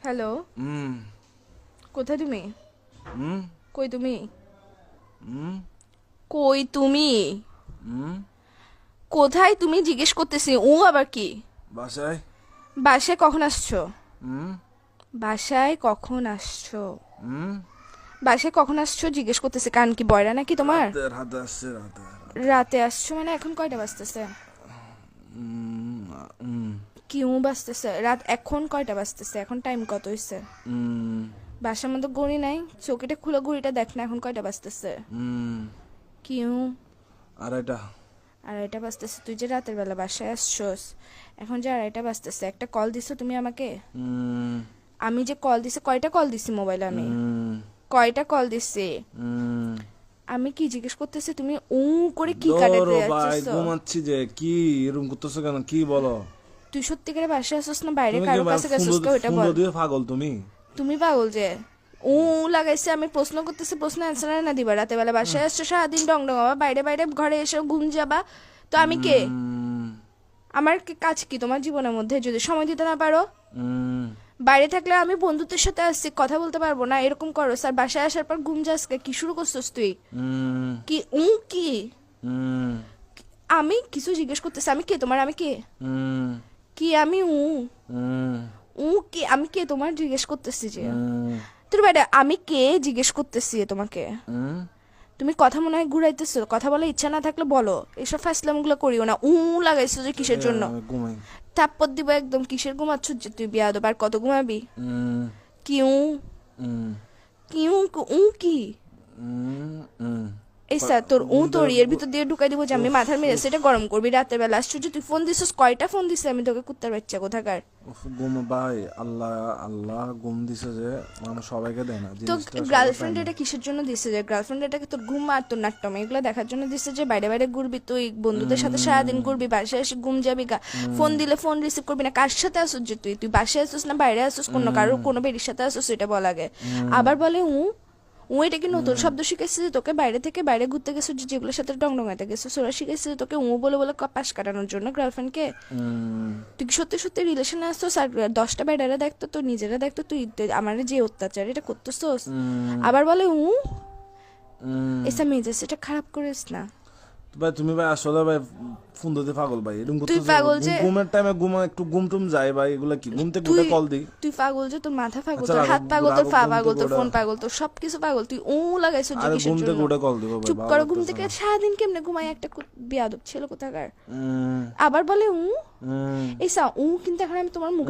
Hello, হুম কোথায় তুমি? হুম কই তুমি? হুম কই তুমি? হুম কোথায় তুমি জিজ্ঞেস করতেছি। আবার কি? বাসায়। বাসায় কখন আসছো? হুম বাসায় কখন আসছো? হুম বাসায় কখন আসছো জিজ্ঞেস করতেছি। কান কি বয়রা নাকি তোমার? রাতে রাতে আসছে রাতে রাতে। রাতে আসছো মানে এখন কয়টা বাজতেছে? হুম হুম কি বাজতেছে? রাত এখন কয়টা বাজতেছে? এখন টাইম কত হইছে? হুম বাসার মধ্যে ঘড়ি নাই? চৌকিটা খুলে ঘড়িটা দেখ না এখন কয়টা বাজতেছে। হুম কি আড়াইটা। আড়াইটা বাজতেছে? তুই যে রাতের বেলা বাসায় আসছোস, এখন যে আড়াইটা বাজতেছে, একটা কল দিছো তুমি আমাকে? হুম আমি যে কল দিছি, কয়টা কল দিছি মোবাইলে আমি? হুম কয়টা কল দিছি? হুম আমি কি জিজ্ঞেস করতেছি, তুমি করে কি কাটাতে ধরো ভাই, যাচ্ছিস? ঘুমাচ্ছি যে। কি এরকম করতেছো কেন? কি বলো? তুই সত্যিকারে বাসায় আসছিস না বাইরে তুমি কি কারোর কাছে গেছিস? কে ওইটা ফুndo বল। দিয়ে পাগল তুমি? তুমি পাগল যে লাগাইছে। আমি প্রশ্ন করতেছি, প্রশ্ন অ্যান্সার না দিবা? রাতে বেলা বাসায় আসছো, সারাদিন ডং ডং আবার বাইরে বাইরে ঘরে এসে ঘুম যাবা। তো আমি কে? হুম আমার কাজ কি তোমার জীবনের মধ্যে যদি সময় দিতে না পারো? হুম বাইরে থাকলে আমি বন্ধুত্বের সাথে আসছি, কথা বলতে পারবো না এরকম করো স্যার? বাসায় আসার পর ঘুম যাস কি শুরু করছিস তুই? হুম কি কি? হুম আমি কিছু জিজ্ঞেস করতেছি, আমি কে তোমার? আমি কে? হুম কি আমি হুম কি? আমি কে তোমার জিজ্ঞেস করতেছি যে? হুম তোর বাইরে আমি কে জিজ্ঞেস করতেছি তোমাকে? হুম তুমি কথা মনে হয় ঘুরাইতেছো। কথা বলার ইচ্ছা না থাকলে বলো, এসব ফাসলাম গুলো করিও না। লাগাইছো যে কিসের জন্য? ঘুমাই। থাপ্পড় দিব একদম। কিসের ঘুমাচ্ছ যে তুই? বিয়াদব, আর কত ঘুমাবি? হুম কি হুম কি কি? হুম হুম এই স্যার তোর ঘুম তোর থেকে এর ভিতর দিয়ে ঢুকাই দিব যে আমি উফ মাথার মেরে উফ সেটা গরম করবি রাতের বেলা। আসছো যে তুই ফোন দিছিস, কয়টা ফোন দিছিস আমি তোকে? কুত্তার বাচ্চা কোথাকার। উফ, ঘুম ভাই, আল্লাহ আল্লাহ ঘুম দিছে যে, মানুষ সবাইকে দেয় না তো জিনিসটা, সবার পায় গার্লফ্রেন্ড না। এটা কিসের জন্য দিছে? যে গার্লফ্রেন্ড এটাকে তোর ঘুম আর তোর নাট্যম এগুলো দেখার জন্য দিছে যে বাইরে বাইরে ঘুরবি তুই, বন্ধুদের সাথে সারাদিন উম, ঘুরবি, বাসায় এসে ঘুম যাবি গা। ফোন উম, দিলে ফোন রিসিভ করবি না। কার সাথে আসছিস যে তুই? তুই বাসায় আসছিস না বাইরে আসছিস? কোনো কারোর কোনো বেরির সাথে আসছিস এটা বল আগে। আবার বলে এটা কি নতুন শব্দ শিখেছিস যে তোকে? বাইরে থেকে বাইরে ঘুরতে গেছিস যে, যেগুলোর সাথে ডংডঙাইতে গেছিস ওরা শিখেছিস যে তোকে বলে বলে পাশ কাটানোর জন্য গার্লফ্রেন্ডকে? উম, তুই কি সত্যি সত্যি রিলেশনে আসছোস? আর 10টা বেডারা দেখতো, তো নিজেরা দেখতো তুই আমার যে অত্যাচার এটা করতেছোস। উম, আবার বলে উম। এসা মেজাজ এটা খারাপ করিস না। ভাই তুমি ভাই আসলে ভাই ফোন দিতে পাগল ভাই, এরকম তুই করতেছো। পাগল যে ঘুমের টাইমে একটু ঘুম টুম যায় ভাই, এগুলা কি? ঘুম থেকে তুই উঠে কল দিই। তুই পাগল যে তোর মাথা পাগল, আচ্ছা তোর রাখো হাত পাগল, তোর রাখো, পা ঘুম পাগল, থেকে তোর ওঠা। ফোন পাগল, তোর সবকিছু পাগল। তুই লাগাইছ যে আরে কিসের ঘুম জন্য? থেকে উঠে কল দিব ভাই, চুপ ভালো করো, ঘুম লাগতেছে থেকে না। সারাদিন কেমনে ঘুমাই একটা বেয়াদব ছেলে কোথাকার। উম, আবার বলে উম। এই কিন্তু এখন আমি তোমার মুখে